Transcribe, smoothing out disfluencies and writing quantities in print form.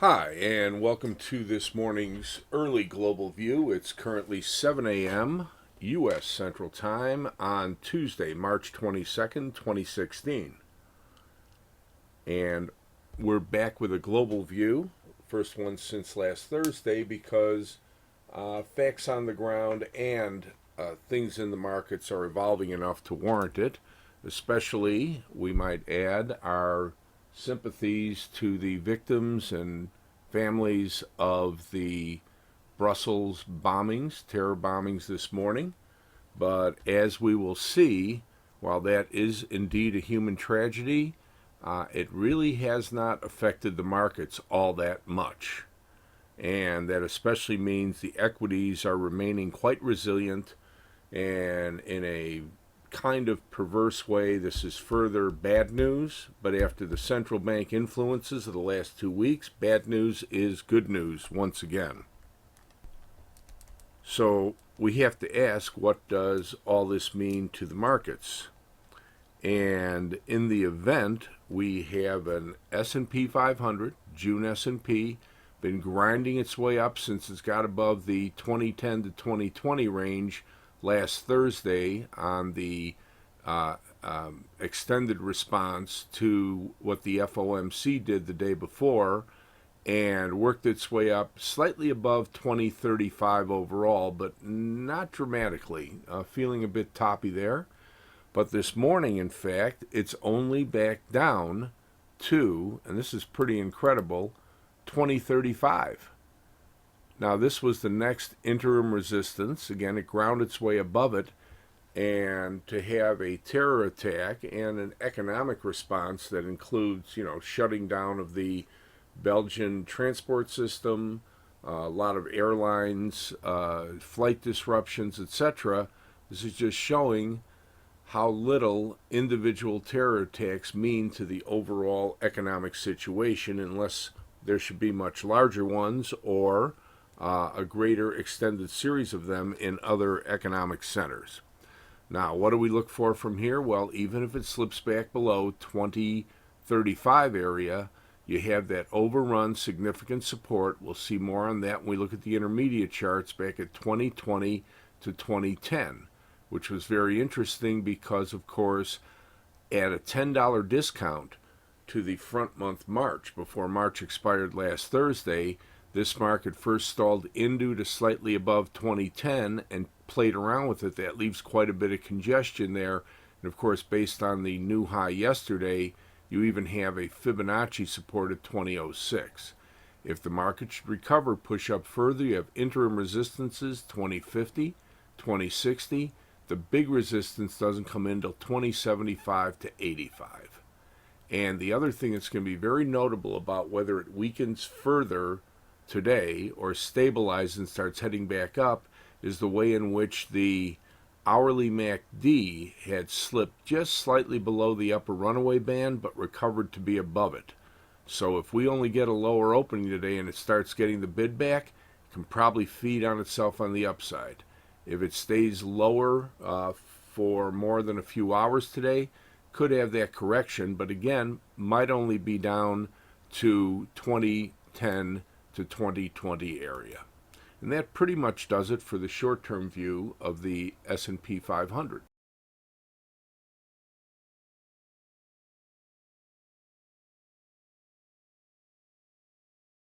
Hi, and welcome to this morning's early global view. It's currently 7 a.m. U.S. Central Time on Tuesday, March 22nd, 2016. And we're back with a global view, first one since last Thursday, because facts on the ground and things in the markets are evolving enough to warrant it. Especially, we might add, our sympathies to the victims and families of the Brussels bombings, terror bombings this morning. But as we will see, while that is indeed a human tragedy, it really has not affected the markets all that much. And that especially means the equities are remaining quite resilient, and in a kind of perverse way, this is further bad news, but after the central bank influences of the last 2 weeks, bad news is good news once again. So we have to ask, what does all this mean to the markets? And in the event, we have an S&P 500, June S&P, been grinding its way up since it's got above the 2010 to 2020 range last Thursday on the extended response to what the FOMC did the day before, and worked its way up slightly above 2035 overall, but not dramatically. Feeling a bit toppy there. But this morning, in fact, it's only back down to, and this is pretty incredible, 2035. Now, this was the next interim resistance. Again, it ground its way above it. And to have a terror attack and an economic response that includes, shutting down of the Belgian transport system, a lot of airlines, flight disruptions, etc., this is just showing how little individual terror attacks mean to the overall economic situation, unless there should be much larger ones or a greater extended series of them in other economic centers. Now, what do we look for from here? Well, even if it slips back below 2035 area, you have that overrun significant support. We'll see more on that when we look at the intermediate charts back at 2020 to 2010, which was very interesting because, of course, at a $10 discount to the front month March, before March expired last Thursday, this market first stalled into to slightly above 2010 and played around with it. That leaves quite a bit of congestion there. And of course, based on the new high yesterday, you even have a Fibonacci support at 2006. If the market should recover, push up further, you have interim resistances 2050, 2060. The big resistance doesn't come in until 2075 to 85. And the other thing that's going to be very notable about whether it weakens further today or stabilizes and starts heading back up is the way in which the hourly MACD had slipped just slightly below the upper runaway band but recovered to be above it. So if we only get a lower opening today and it starts getting the bid back, it can probably feed on itself on the upside. If it stays lower for more than a few hours today, could have that correction, but again, might only be down to 2010 to 2020 area. And that pretty much does it for the short-term view of the S&P 500.